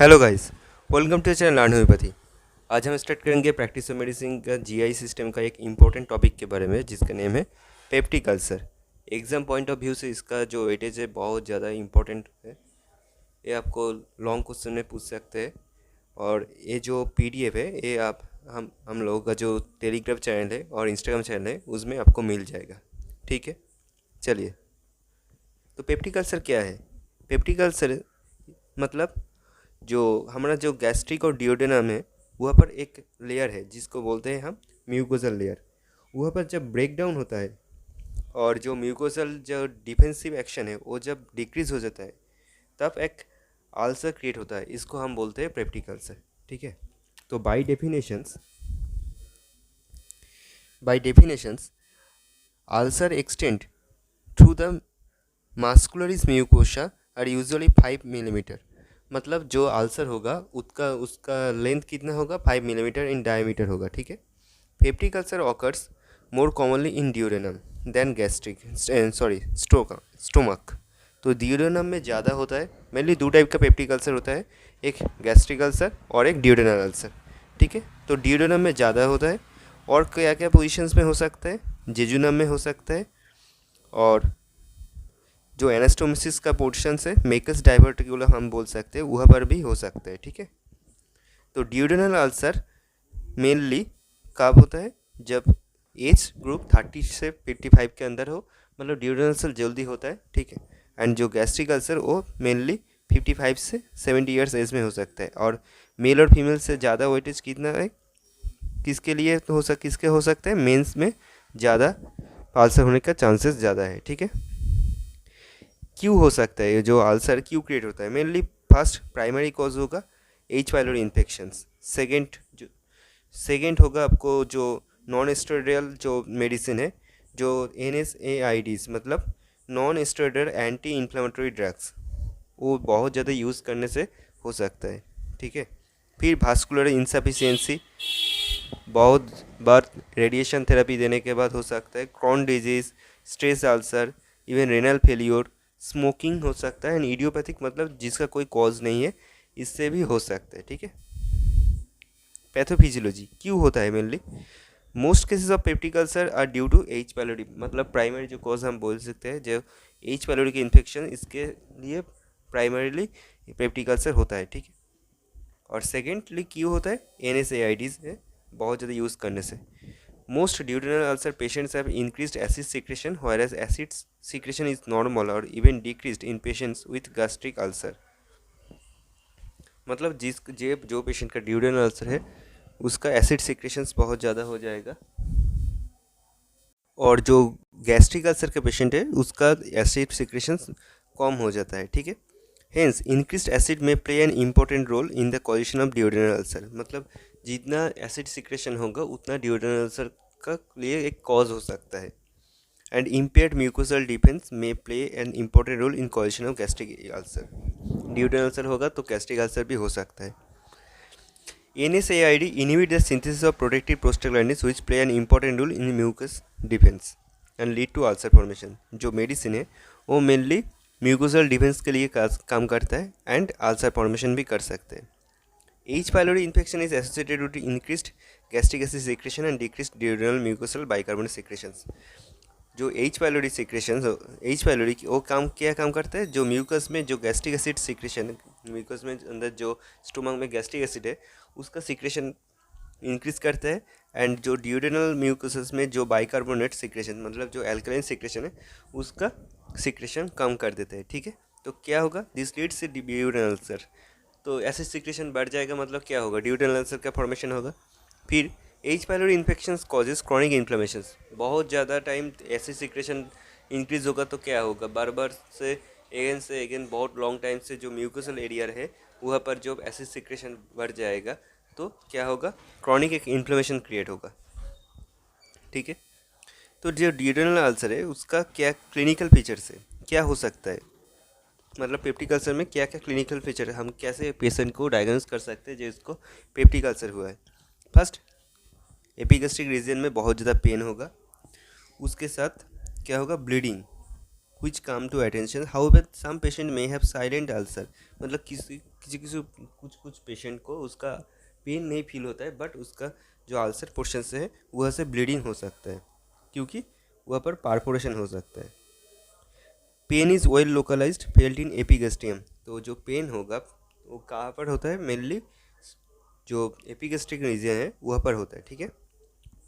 Hello guys, welcome to channel learn homoeopathy. आज हम start करेंगे प्रैक्टिस ऑफ मेडिसिन का जीआई सिस्टम का एक इम्पोर्टेंट टॉपिक के बारे में, जिसका नेम है peptic ulcer. Exam point of view से इसका जो वेटेज है बहुत ज़्यादा इम्पोर्टेंट है। ये आपको लॉन्ग क्वेश्चन में पूछ सकते हैं। और ये जो पीडीएफ है ये आप हम लोगों का जो टेलीग्राम चैनल है और इंस्टाग्राम चैनल है उसमें आपको मिल जाएगा। ठीक है, चलिए। तो पेप्टिक अल्सर क्या है? पेप्टिक अल्सर मतलब जो हमारा जो गैस्ट्रिक और डिओडेनम है वहाँ पर एक लेयर है जिसको बोलते हैं हम म्यूकोजल लेयर। वहाँ पर जब ब्रेक डाउन होता है और जो म्यूकोजल जो डिफेंसिव एक्शन है वो जब डिक्रीज हो जाता है, तब एक अल्सर क्रिएट होता है। इसको हम बोलते हैं पेप्टिक अल्सर। ठीक है, तो by definitions ulcer extend through the muscularis mucosa are usually 5 millimetre. मतलब जो अल्सर होगा उसका उसका लेंथ कितना होगा? 5 मिलीमीटर इन डायमीटर होगा। ठीक है, peptic ulcer occurs more commonly in duodenum than gastric stomach. तो ड्यूरेनम में ज़्यादा होता है। मेनली दो टाइप का पेप्टिक अल्सर होता है, एक गैस्ट्रिक अल्सर और एक ड्यूरेनल अल्सर। ठीक है, तो ड्यूरेनम में ज़्यादा होता है। और क्या क्या पोजीशंस में हो सकता है? जेजुनम में हो सकता है, और जो एनास्टोमोसिस का पोर्शन है मेकस डाइवर्टिकुलम हम बोल सकते हैं, वहाँ पर भी हो सकता है। ठीक है, तो ड्यूडेनल अल्सर मेनली कब होता है? जब एज ग्रुप 30 से 55 के अंदर हो, मतलब ड्यूडेनल अल्सर जल्दी होता है। ठीक है, एंड जो गैस्ट्रिक अल्सर वो मेनली 55 से 70 ईयर्स एज में हो सकता है। और मेल और फीमेल से ज़्यादा वेटेज कितना है? किसके लिए किसके हो सकता है? मेंस में ज़्यादा अल्सर होने का चांसेस ज़्यादा है। ठीक है, क्यों हो सकता है? ये जो अल्सर क्यों क्रिएट होता है? मेनली फर्स्ट प्राइमरी कॉज होगा एच पाइलोरी इन्फेक्शंस। सेकेंड होगा आपको जो नॉन स्टेरॉयडल जो मेडिसिन है, जो NSAIDs मतलब non steroidal anti inflammatory drugs, वो बहुत ज़्यादा यूज़ करने से हो सकता है। ठीक है, फिर भास्कुलर इंसफिशियंसी, बहुत बार रेडिएशन थेरेपी देने के बाद हो सकता है। Crohn's disease, stress ulcer, even renal failure, smoking हो सकता है। एंड इडियोपैथिक मतलब जिसका कोई कॉज नहीं है, इससे भी हो सकता है। ठीक है, पैथोफिजियोलॉजी क्यों होता है? Mainly most cases of peptic ulcer are due to H pylori, मतलब प्राइमरी जो कॉज हम बोल सकते हैं जो एच पाइलोरी की इन्फेक्शन, इसके लिए प्राइमरीली पेप्टिक अल्सर होता है। ठीक है, और सेकेंडली क्यों होता है? NSAIDs है बहुत ज़्यादा यूज़ करने से। Most duodenal ulcer patients have increased acid secretion, whereas acid secretion is normal or even decreased in patients with gastric ulcer। मतलब जो पेशेंट का duodenal ulcer है उसका एसिड सिक्रेशंस बहुत ज़्यादा हो जाएगा, और जो गैस्ट्रिक अल्सर का पेशेंट है उसका एसिड सिक्रेशंस कम हो जाता है। ठीक है, हेंस इंक्रीज्ड एसिड में play an important role in the causation of duodenal ulcer. मतलब जितना एसिड सिक्रेशन होगा उतना डिओडेनल अल्सर का लिए एक कॉज हो सकता है। एंड इम्पेयर्ड म्यूकोसल डिफेंस में play an important role in causation of gastric ulcer. Duodenal ulcer होगा तो गैस्ट्रिक अल्सर भी हो सकता है। NSAID inhibit the synthesis of protective prostaglandins which play an important role in mucus defense and lead to ulcer formation। जो medicine है वो mainly mucosal defence के लिए काम करता है एंड अल्सर फॉर्मेशन भी कर सकते हैं। H pylori infection is associated with increased gastric acid secretion and decreased duodenal mucosal bicarbonate secretions। जो एच पाइलोरी वो काम करता है? जो म्यूकस में जो गैस्ट्रिक एसिड सिक्रेशन, म्यूकस में अंदर जो स्टोमक में गैस्ट्रिक एसिड है उसका सिक्रेशन इंक्रीज करता है। एंड जो ड्यूडेनल म्यूकस में जो बाइकार्बोनेट सिक्रेशन मतलब जो एल्कलाइन सिक्रेशन है उसका सिक्रेशन कम कर देते हैं। ठीक है, तो क्या होगा? दिस लीड्स से ड्यूडेनल अल्सर। तो एसिड सिक्रेशन बढ़ जाएगा, मतलब क्या होगा? ड्यूडेनल अल्सर का फॉर्मेशन होगा। फिर H pylori infections causes chronic inflammations. बहुत ज़्यादा टाइम एसिड सिक्रेशन इंक्रीज होगा तो क्या होगा? बार बार से अगेन बहुत लॉन्ग टाइम से जो म्यूकोसल एरिया है वहाँ पर जो एसिड सिक्रेशन बढ़ जाएगा तो क्या होगा? क्रॉनिक एक इन्फ्लेमेशन क्रिएट होगा। ठीक है, तो जो ड्यूडेनल अल्सर है उसका क्या क्लिनिकल फीचर्स है, क्या हो सकता है? मतलब पेप्टिक अल्सर में क्या क्या क्लिनिकल फीचर है, हम कैसे पेशेंट को डायग्नोस कर सकते हैं जो इसको पेप्टिक अल्सर हुआ है? फर्स्ट, एपिगैस्ट्रिक रीजन में बहुत ज़्यादा पेन होगा। उसके साथ क्या होगा? Bleeding, which come to attention. However, some patient may have silent ulcer. मतलब किसी किसी किसी कुछ कुछ पेशेंट को उसका पेन नहीं फील होता है, बट उसका जो अल्सर पोर्शन से है वह से ब्लीडिंग हो सकता है, क्योंकि वह पर पारफोरेशन हो सकता है. Pain is well localised felt in epigastrium. तो जो पेन होगा वो कहाँ पर होता है, मेनली जो एपिगेस्ट्रिक रीजन है वह पर होता है. ठीक है.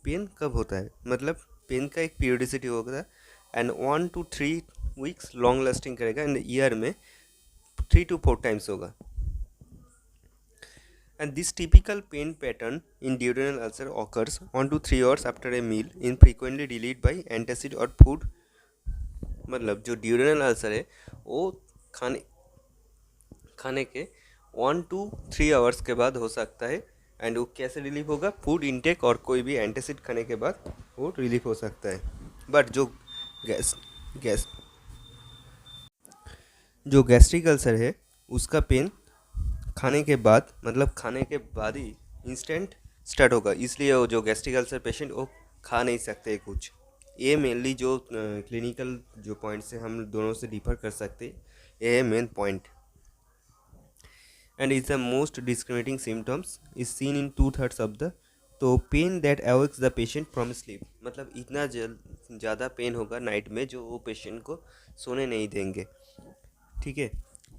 पेन कब होता है, मतलब पेन का एक पीरियोडिसिटी होगा and 1 to 3 weeks long lasting करेगा एंड ईयर में 3 to 4 टाइम्स होगा. And this typical pain pattern in duodenal ulcer occurs 1 to 3 hours after a meal in frequently relieved by antacid और फूड. मतलब जो ड्यूरेनल ulcer है वो खाने खाने के 1 to 3 hours के बाद हो सकता है. एंड वो कैसे रिलीफ होगा, फूड इनटेक और कोई भी एंटासिड खाने के बाद वो रिलीफ हो सकता है. बट जो गैस गैस जो गैस्ट्रिक अल्सर है उसका पेन खाने के बाद, मतलब खाने के बाद ही इंस्टेंट स्टार्ट होगा. इसलिए वो जो गैस्ट्रिक अल्सर पेशेंट वो खा नहीं सकते कुछ. ये मेनली जो क्लिनिकल जो पॉइंट से हम दोनों से डिफर कर सकते, ये है main point. And is the most discriminating symptoms is seen in 2/3 of the. तो pain that awakes the patient from sleep, मतलब इतना ज़्यादा पेन होगा नाइट में जो वो पेशेंट को सोने नहीं देंगे. ठीक है.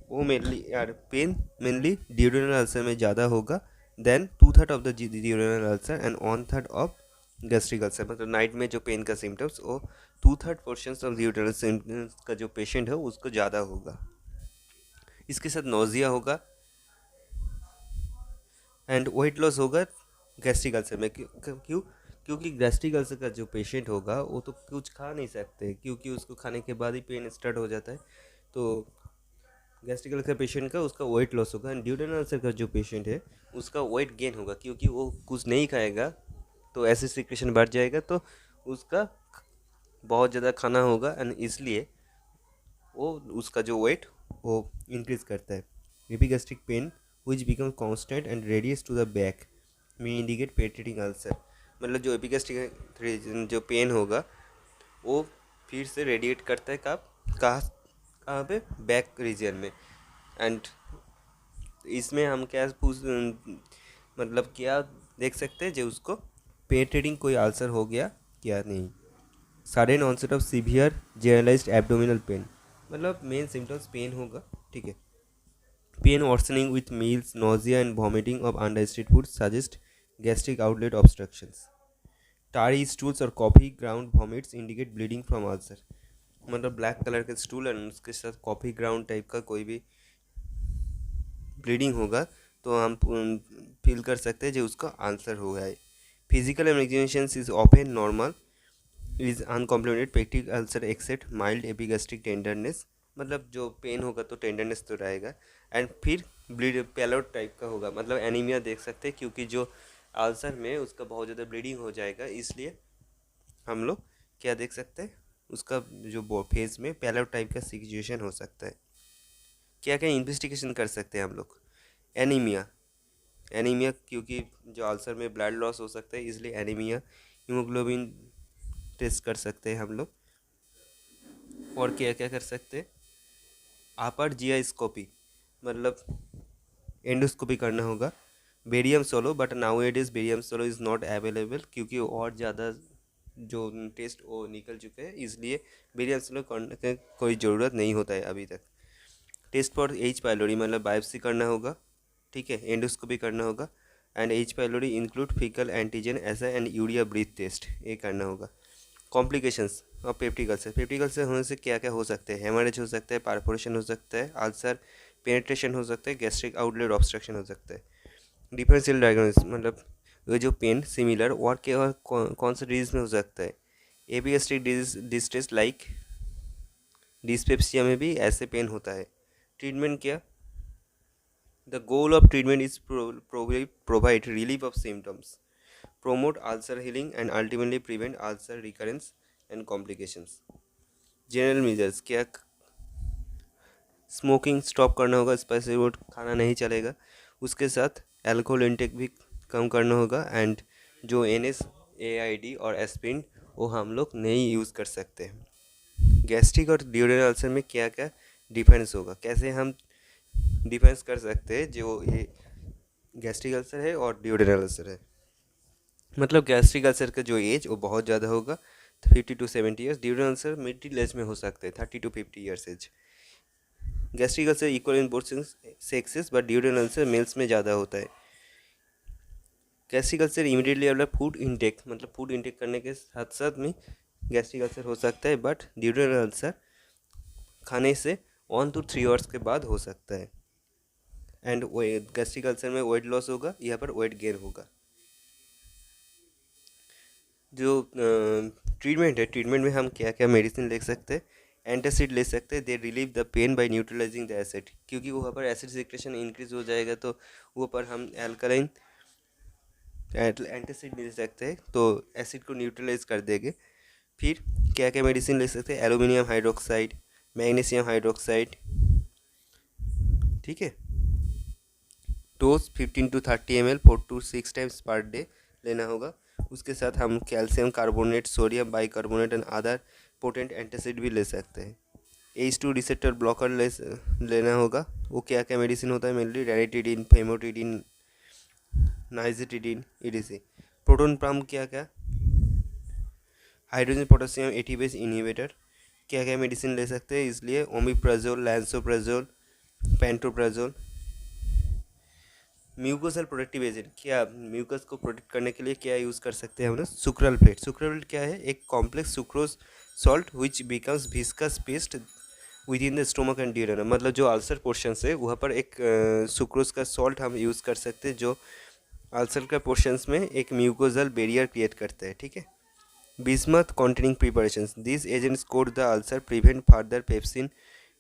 वो मेनली यार पेन मेनली ड्यूरेनल अल्सर में ज़्यादा होगा than 2/3 of the duodenal ulcer and 1/3 of gastric ulcer. मतलब नाइट में जो पेन का सिम्टम्स वो 2/3 पोर्शन ऑफ ड्यूरेनल सिम्टम्स का जो पेशेंट है उसको ज़्यादा होगा. इसके साथ नोजिया होगा एंड वेट लॉस होगा गैस्ट्रिक अल्सर में. क्यों? क्योंकि गैस्ट्रिक अल्सर का जो पेशेंट होगा वो तो कुछ खा नहीं सकते, क्योंकि उसको खाने के बाद ही पेन स्टार्ट हो जाता है. तो गैस्ट्रिक अल्सर पेशेंट का उसका वेट लॉस होगा. एंड ड्यूरेनल अल्सर का जो पेशेंट है उसका वेट गेन होगा, क्योंकि वो कुछ नहीं खाएगा तो एसिड सिक्रेशन बढ़ जाएगा, तो उसका बहुत ज़्यादा खाना होगा एंड इसलिए वो उसका जो वेट वो इंक्रीज करता है. Epigastric pain which becomes constant and radiates to the back may indicate penetrating ulcer. मतलब जो एपिगैस्ट्रिक जो पेन होगा वो फिर से रेडिएट करता है कहाँ पे, बैक रीजन में. एंड इसमें हम क्या मतलब क्या देख सकते हैं जो उसको पेनेट्रेटिंग कोई अल्सर हो गया क्या नहीं. Sudden onset of severe generalised abdominal pain, मतलब मेन सिम्टम्स पेन होगा. ठीक है. Pain worsening with meals, nausea and vomiting of undigested food suggest gastric outlet obstructions. Tarry stools or coffee ground vomits indicate bleeding from ulcer. मतलब black colour का stool और उसके साथ coffee ground type का कोई भी ब्लीडिंग होगा तो हम फील कर सकते हैं जो उसका आंसर हुआ है. Physical examination is often normal is uncomplicated peptic ulcer except mild epigastric tenderness. मतलब जो पेन होगा तो टेंडरनेस तो रहेगा. एंड फिर ब्लीड पैलोट टाइप का होगा, मतलब एनीमिया देख सकते हैं, क्योंकि जो अल्सर में उसका बहुत ज़्यादा ब्लीडिंग हो जाएगा, इसलिए हम लोग क्या देख सकते हैं, उसका जो फेस में पैलोट टाइप का सिचुएशन हो सकता है. क्या क्या इन्वेस्टिगेशन कर सकते हैं हम लोग. एनीमिया एनीमिया क्योंकि जो अल्सर में ब्लड लॉस हो सकता है, इसलिए एनीमिया हीमोग्लोबिन टेस्ट कर सकते हैं हम लोग. और क्या क्या कर सकते हैं, अपर जियास्कोपी, मतलब एंडोस्कोपी करना होगा. Barium solo, but now it is barium solo is not available, क्योंकि और ज़्यादा जो टेस्ट वो निकल चुके हैं, इसलिए बेरियम सोलो करने की कोई ज़रूरत नहीं होता है अभी तक. टेस्ट फॉर एच पाइलोरी, मतलब बायोप्सी करना होगा. ठीक है. एंडोस्कोपी करना होगा. And H pylori include faecal antigen ऐसा एंड यूरिया ब्रीथ टेस्ट, ये करना होगा. कॉम्प्लिकेशंस और पेप्टिक अल्सर. पेप्टिक अल्सर होने से क्या क्या हो सकते हैं, हेमरेज हो सकता है, पारफोरेशन हो सकता है, अल्सर पेनेट्रेशन हो सकता है, गैस्ट्रिक आउटलेट ऑब्स्ट्रक्शन हो सकता है. डिफरेंशियल डायग्नोसिस, मतलब ये जो पेन सिमिलर और के और कौन सा डिजीज में हो सकता है. एपिगैस्ट्रिक डिस्ट्रेस लाइक डिस्पेप्सिया में भी ऐसे पेन होता है. ट्रीटमेंट क्या, the goal of treatment is provide relief of symptoms, promote ulcer healing and ultimately prevent ulcer recurrence and complications. General measures क्या, स्मोकिंग स्टॉप करना होगा, स्पाइसी फूड खाना नहीं चलेगा, उसके साथ अल्कोहल इंटेक भी कम करना होगा. एंड जो NSAID और एस्पिरिन वो हम लोग नहीं यूज़ कर सकते हैं. गैस्ट्रिक और ड्यूडेनल अल्सर में क्या क्या डिफरेंस होगा, कैसे हम डिफरेंस कर सकते हैं जो ये गैस्ट्रिक अल्सर है और ड्यूडेनल अल्सर है। मतलब गैस्ट्रिक अल्सर का जो एज वो बहुत ज़्यादा होगा, 50 to 70 years. Duodenal ulcer middle age में हो सकते हैं, 30 to 50 years age. Gastric ulcer equal in both sexes, but duodenal ulcer males में ज़्यादा होता है। गैस्ट्रिक अल्सर इमीडिएटली मतलब फूड इनटेक, मतलब फूड इनटेक करने के साथ साथ में गैस्ट्रिक अल्सर हो सकता है, बट ड्यूडेनल अल्सर खाने से 1 to 3 आवर्स के बाद हो सकता है। एंड गैस्ट्रिक अल्सर में वेट लॉस होगा, यहाँ पर वेट गेन होगा। जो ट्रीटमेंट है, ट्रीटमेंट में हम क्या क्या मेडिसिन ले सकते हैं, एंटासिड ले सकते हैं, they relieve the pain by neutralising the acid, क्योंकि वहाँ पर एसिड सिक्रेशन इंक्रीज हो जाएगा, तो वहाँ पर हम एल्कलाइन एंटासिड ले सकते हैं, तो एसिड को न्यूट्रलाइज कर देंगे। फिर क्या क्या मेडिसिन ले सकते हैं, एल्यूमिनियम हाइड्रोक्साइड, मैग्नीशियम हाइड्रोक्साइड, ठीक है। Dose 15 to 30 ml 4 to 6 times per day लेना होगा। उसके साथ हम calcium carbonate, sodium bicarbonate and other potent antacid भी ले सकते हैं। H2 रिसेप्टर ब्लॉकर लेना होगा। वो क्या क्या मेडिसिन होता है, mainly ranitidine, famotidine, nizatidine, EDC। Proton pump क्या क्या, हाइड्रोजन पोटेशियम एटीपेज इनहिबिटर, क्या क्या मेडिसिन ले सकते हैं, इसलिए omeprazole, lansoprazole, pantoprazole. Mucosal protective agent, क्या म्यूकस को प्रोटेक्ट करने के लिए क्या यूज़ कर सकते हैं हम लोग, सुक्राल्फेट। सुक्राल्फेट क्या है, एक complex sucrose salt which becomes viscous paste within the stomach and duodenum. मतलब जो अल्सर पोर्शन है वहाँ पर एक सुक्रोज का सॉल्ट हम यूज़ कर सकते हैं, जो अल्सर का पोर्शंस में एक म्यूकोजल बैरियर क्रिएट करता है, ठीक है। Bismuth containing preparations, this agents coat the ulcer, prevent further pepsin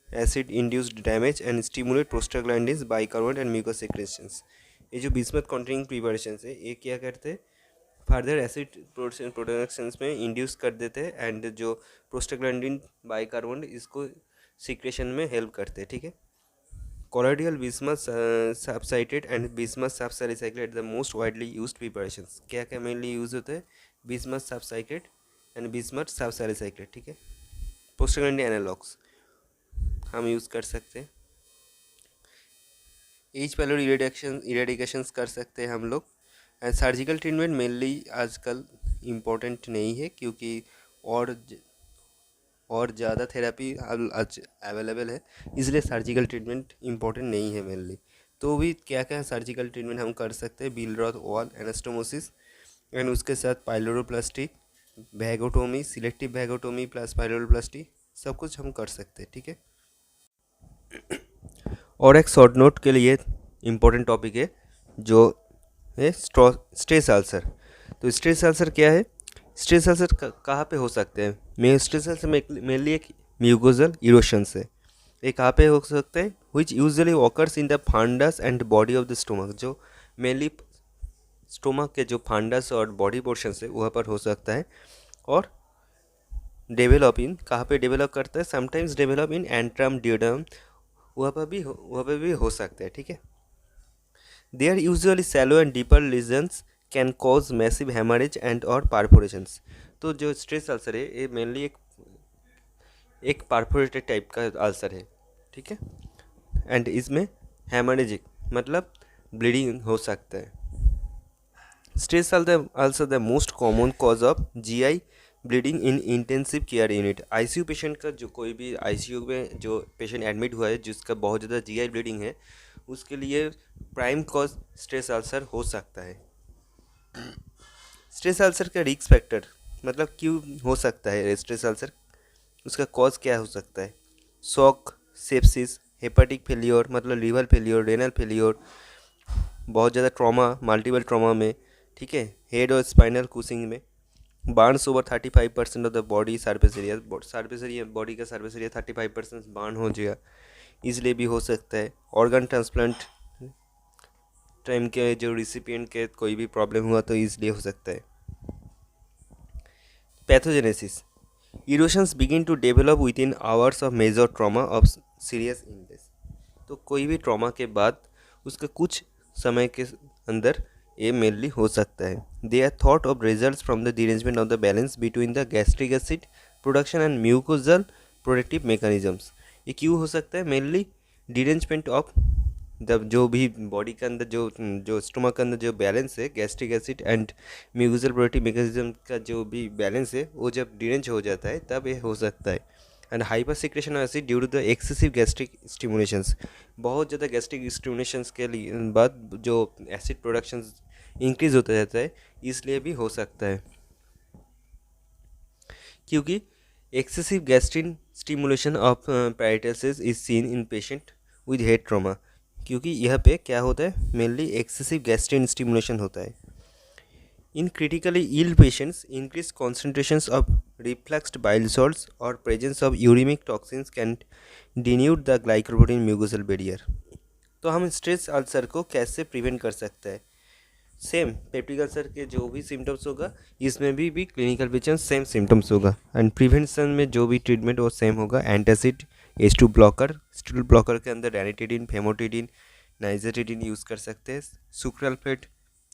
acid induced damage and stimulate prostaglandins, bicarbonate and mucus secretions. ये जो बिस्मथ कॉन्टेनिंग प्रिपरेशन है, ये क्या करते हैं, फर्दर एसिड प्रोडक्शंस में इंड्यूस कर देते हैं, एंड जो प्रोस्टाग्लैंडिन, बाइकार्बोनेट, इसको सिक्रेशन में हेल्प करते हैं, ठीक है। Colloidal bismuth subcitrate and bismuth subsalicylate the most widely used preparations. क्या क्या मेनली यूज होते हैं, bismuth subsalicylate and bismuth subsalicylate, ठीक है। प्रोस्टाग्लैंडिन एनालॉग्स हम यूज़ कर सकते हैं। एच पैलोरी इरेडिकेशंस कर सकते हैं हम लोग। एंड सर्जिकल ट्रीटमेंट मेनली आजकल इम्पोर्टेंट नहीं है, क्योंकि और ज़्यादा थेरेपी आज अवेलेबल है, इसलिए सर्जिकल ट्रीटमेंट इम्पोर्टेंट नहीं है मेनली। तो भी क्या क्या सर्जिकल ट्रीटमेंट हम कर सकते हैं, बिलरॉथ वॉल एनास्टोमोसिस, एंड उसके साथ पाइलोरोप्लास्टी, वैगोटोमी, सिलेक्टिव वैगोटोमी प्लस पाइलोरोप्लास्टी, सब कुछ हम कर सकते हैं, ठीक है। और एक शॉर्ट नोट के लिए इम्पोर्टेंट टॉपिक है जो है स्ट्रेस अल्सर। तो स्ट्रेस अल्सर क्या है, स्ट्रेस अल्सर कहाँ पे हो सकते हैं, स्ट्रेस अल्सर मेनली एक म्यूकोजल इरोशन से, ये कहाँ पे हो सकते हैं, which usually occurs in the fundus and body of the stomach. जो मेनली स्टोमक के जो फंडस और बॉडी पोर्शन है वहाँ पर हो सकता है, और डेवलप इन, कहाँ पे डेवलप करता है, sometimes develop in antrum duodenum, वहाँ पर भी हो सकता है, ठीक है। They are usually shallow and deeper lesions can cause massive haemorrhage and और पारफोरेशंस। तो जो स्ट्रेस अल्सर है ये मेनली एक पारफोरेटेड टाइप का अल्सर है, ठीक है। एंड इसमें हेमरेजिक मतलब ब्लीडिंग हो सकता है। Stress ulcer the most common cause of GI bleeding in intensive care unit. ICU patient का, जो कोई भी ICU में जो पेशेंट एडमिट हुआ है जिसका बहुत ज़्यादा GI ब्लीडिंग है, उसके लिए प्राइम कॉज स्ट्रेस अल्सर हो सकता है। स्ट्रेस अल्सर का रिस्क फैक्टर, मतलब क्यों हो सकता है स्ट्रेस अल्सर, उसका कॉज क्या हो सकता है, शॉक, सेप्सिस, हेपेटिक फेलियर मतलब लीवर फेलियर, रेनल फेलियर, बहुत ज़्यादा ट्रॉमा, मल्टीपल ट्रॉमा में, ठीक है, हेड और स्पाइनल कुशिंग में, Burns over 35% of the body surface area, body का सरफेस एरिया 35% बर्न हो जाएगा, इसलिए भी हो सकता है। ऑर्गन ट्रांसप्लांट टाइम के जो रिसिपिएंट के कोई भी प्रॉब्लम हुआ तो इसलिए हो सकता है। Pathogenesis, erosions begin to develop within hours of major trauma of serious illness. तो कोई भी ट्रॉमा के बाद उसका कुछ समय के अंदर ये मेनली हो सकता है। They are thought of results from the derangement of the balance between the gastric acid production and mucosal protective mechanisms. ये क्यों हो सकता है? मेनली डिरेंजमेंट ऑफ जब जो भी बॉडी के अंदर जो जो स्टोमक के अंदर जो बैलेंस है gastric acid and mucosal protective mechanism का जो भी बैलेंस है वो जब डिरेंज हो जाता है तब ये हो सकता है। And hyper secretion of acid due to the excessive gastric stimulations, बहुत ज़्यादा गैस्ट्रिक स्टिमुलेशंस के लिए बाद जो एसिड प्रोडक्शन इंक्रीज होता जाता है, इसलिए भी हो सकता है। क्योंकि excessive gastrin stimulation of parietal is seen in patient with head trauma, क्योंकि यह पे क्या होता है? मेनली एक्सेसिव गैस्ट्रिन स्टिमुलेशन होता है। In critically ill patients increase concentrations of refluxed bile salts और presence of uraemic toxins can denude the glycoprotein mucosal barrier. तो हम स्ट्रेस अल्सर को कैसे प्रिवेंट कर सकते हैं? सेम पेप्टिक अल्सर के जो भी सिम्टम्स होगा इसमें भी क्लिनिकल पिक्चर सेम सिम्टम्स होगा। एंड प्रिवेंशन में जो भी ट्रीटमेंट वो सेम होगा। Antacid, H2 blocker, stool blocker के अंदर रैनिटिडिन, फेमोटिडिन, नाइजेटिडिन यूज़ कर सकते हैं। सुक्राल्फेट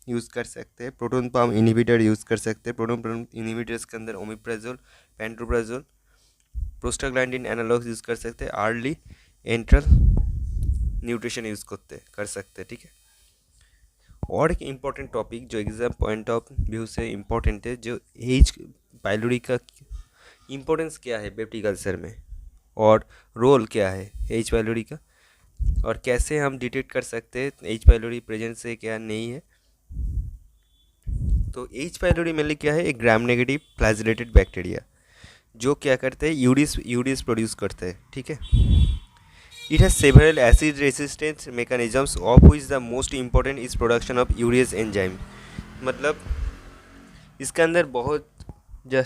यूज़ कर सकते हैं। प्रोटोन पम्प इनहिबिटर यूज़ कर सकते हैं। प्रोटोन पम्प इनहिबिटर्स के अंदर omeprazole, pantoprazole, prostaglandin analogues use कर सकते हैं। अर्ली एंट्रल न्यूट्रिशन यूज़ कर सकते हैं। ठीक है। और एक इम्पॉर्टेंट टॉपिक जो एग्ज़ाम पॉइंट ऑफ व्यू से इम्पॉर्टेंट है, जो H पाइलोरी का इम्पोर्टेंस क्या है पेप्टिक अल्सर में और रोल क्या है H पाइलोरी का, और कैसे हम डिटेक्ट कर सकते हैं H पाइलोरी प्रेजेंस है क्या नहीं है। तो H पाइलोरी मेनली क्या है? एक ग्राम नेगेटिव फ्लैजिलेटेड बैक्टीरिया जो क्या करते हैं? यूडीएस प्रोड्यूस करते हैं। ठीक है। It has several acid resistance mechanisms, of which the most important is production of urease enzyme। मतलब इसके अंदर बहुत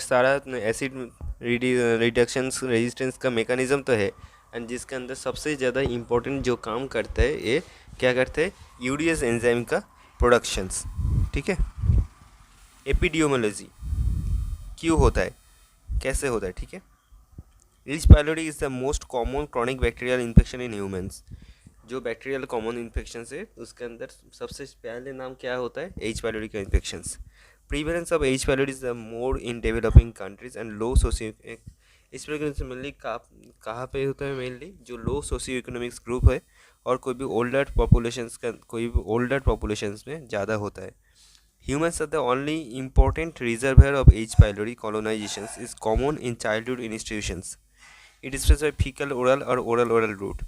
सारा एसिड रिडक्शंस रेजिस्टेंस का मेकानिज़म तो है, एंड जिसके अंदर सबसे ज़्यादा इम्पोर्टेंट जो काम करता है ये क्या करते हैं? यूरेज एंजाइम का प्रोडक्शंस। ठीक है। एपिडियोमोलॉजी क्यों होता है, कैसे होता है? ठीक है। H pylori is the most common chronic bacterial infection in humans. जो बैक्टीरियल कॉमन इन्फेक्शन है उसके अंदर सबसे पहले नाम क्या होता है? H pylori का infections. Prevalence of H pylori is the more in developing countries and low socio. इस प्रकार से मेनली कहाँ पे होता है? मेनली जो लो सोशियो इकोनॉमिक्स ग्रुप है और कोई भी ओल्डर पॉपुलेशंस में ज़्यादा होता है। Humans are the only important reservoir of H. pylori colonizations is common in childhood institutions. It is by fecal oral और oral route।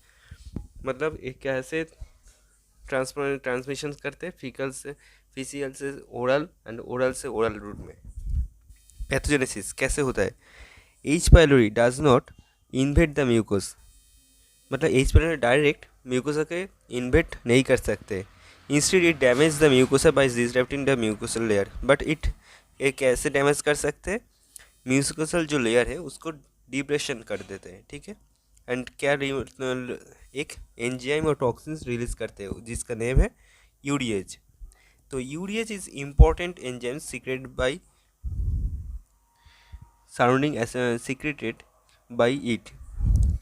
मतलब एक कैसे ट्रांसमिशन करते हैं? फीसियल से ओरल एंड ओरल से ओरल रूट में। पैथोजेनेसिस कैसे होता है? H. pylori does not invade the mucosa. मतलब H. pylori डायरेक्ट म्यूकोसा के इन्वेट नहीं कर सकते। Instead it damage the mucosa by disrupting the mucosal layer. But it कैसे डैमेज कर सकते हैं? म्यूकोसल जो लेयर है उसको डिप्रेशन कर देते हैं। ठीक है। एंड क्या एक एंजाइम और टॉक्सिन्स रिलीज करते हैं जिसका नेम है यूडीएच। तो UDH is important enzyme secreted by surrounding secreted by it.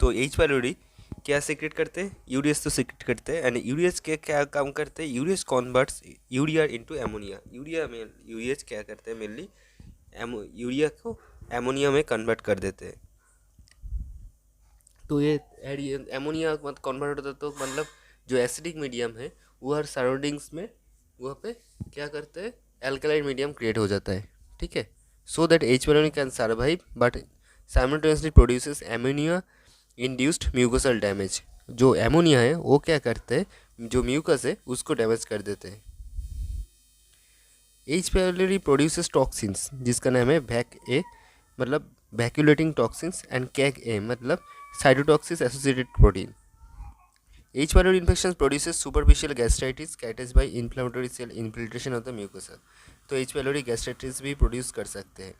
तो H पाइलोरी क्या सीक्रेट करते हैं? यूरियस तो सीक्रेट करते हैं। एंड यूरियस के क्या काम करते हैं? Urease converts urea into ammonia. Urea में यूरियस क्या करते हैं? मेनली यूरिया को एमोनिया में कन्वर्ट कर देते हैं। तो ये एमोनिया मतलब कन्वर्ट होता है, तो मतलब जो एसिडिक मीडियम है वो हर सराउंडिंग्स में वहाँ पे क्या करते हैं? एल्कलाइन मीडियम क्रिएट हो जाता है। ठीक है। So that H pylori can survive but simultaneously produces ammonia induced mucosal damage. जो एमोनिया है वो क्या करते हैं? जो म्यूकस है उसको डैमेज कर देते हैं। H. pylori प्रोड्यूसेस टॉक्सिन्स जिसका नाम है वैक ए मतलब vacuolating toxins and Cag A मतलब cytotoxin associated protein. H. pylori infection produces superficial gastritis characterised by inflammatory cell infiltration of the mucosa. तो H. pylori गैस्ट्राइटिस भी produce कर सकते हैं।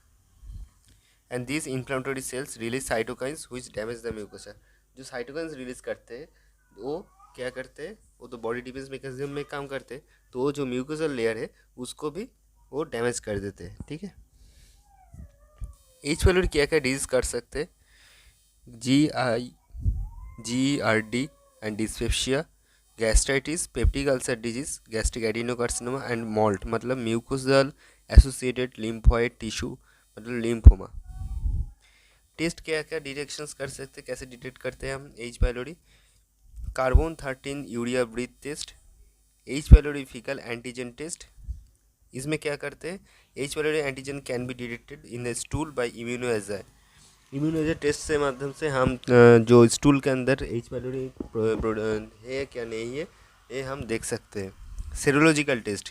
And this inflammatory cells release cytokines which damage the mucosa. जो cytokines release करते हैं वो क्या करते हैं? वो तो बॉडी डिफेंस मैकेनिज्म में काम करते हैं, तो वो जो म्यूकोसल लेयर है उसको भी वो डैमेज कर देते हैं। ठीक है। H. pylori क्या क्या डिजीज कर सकते हैं? GERD and dyspepsia, gastritis, peptic ulcer disease, gastric adenocarcinoma and malt मतलब म्यूकोसल एसोसिएटेड लिम्फोइड टिश्यू मतलब लिम्फोमा। टेस्ट क्या क्या डिटेक्शंस कर सकते हैं, कैसे डिटेक्ट करते हैं हम H pylori? Carbon 13 urea breath test, H pylori faecal antigen test. इसमें क्या करते हैं, H pylori antigen can be detected in the stool by immunoassay. Immunoassay test से माध्यम से हम जो स्टूल के अंदर एच पाइलोरी है क्या नहीं है ये हम देख सकते हैं। सेरोलॉजिकल टेस्ट,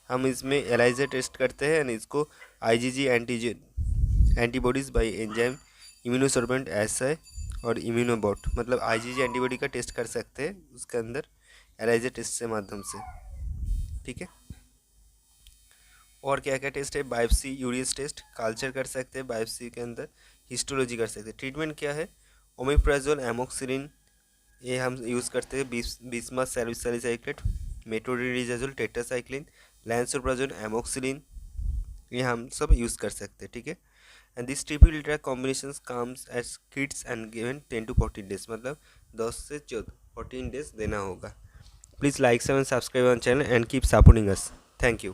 हम इसमें एलाइजा टेस्ट करते हैं और इसको IgG antigen antibodies bye enzyme immunosorbent acai और इम्यूनोबॉट, मतलब आईजीजी एंटीबॉडी का टेस्ट कर सकते हैं उसके अंदर एलाइजा टेस्ट से माध्यम से। ठीक है, और क्या क्या टेस्ट है? बायोप्सी यूरियस टेस्ट, कल्चर कर सकते हैं बायोप्सी के अंदर, हिस्टोलॉजी कर सकते हैं। ट्रीटमेंट क्या है? ओमेप्राजोल एमोक्सिलिन ये हम यूज़ करते हैं, bismuth salicylate, metronidazole tetracycline, lansoprazole amoxicillin ये हम सब यूज़ कर सकते हैं। ठीक है, and this triple drug combination comes as kits and given 10 to 14 days, मतलब 10 से 14 डेज देना होगा। Please like and subscribe our channel and keep supporting us. Thank you.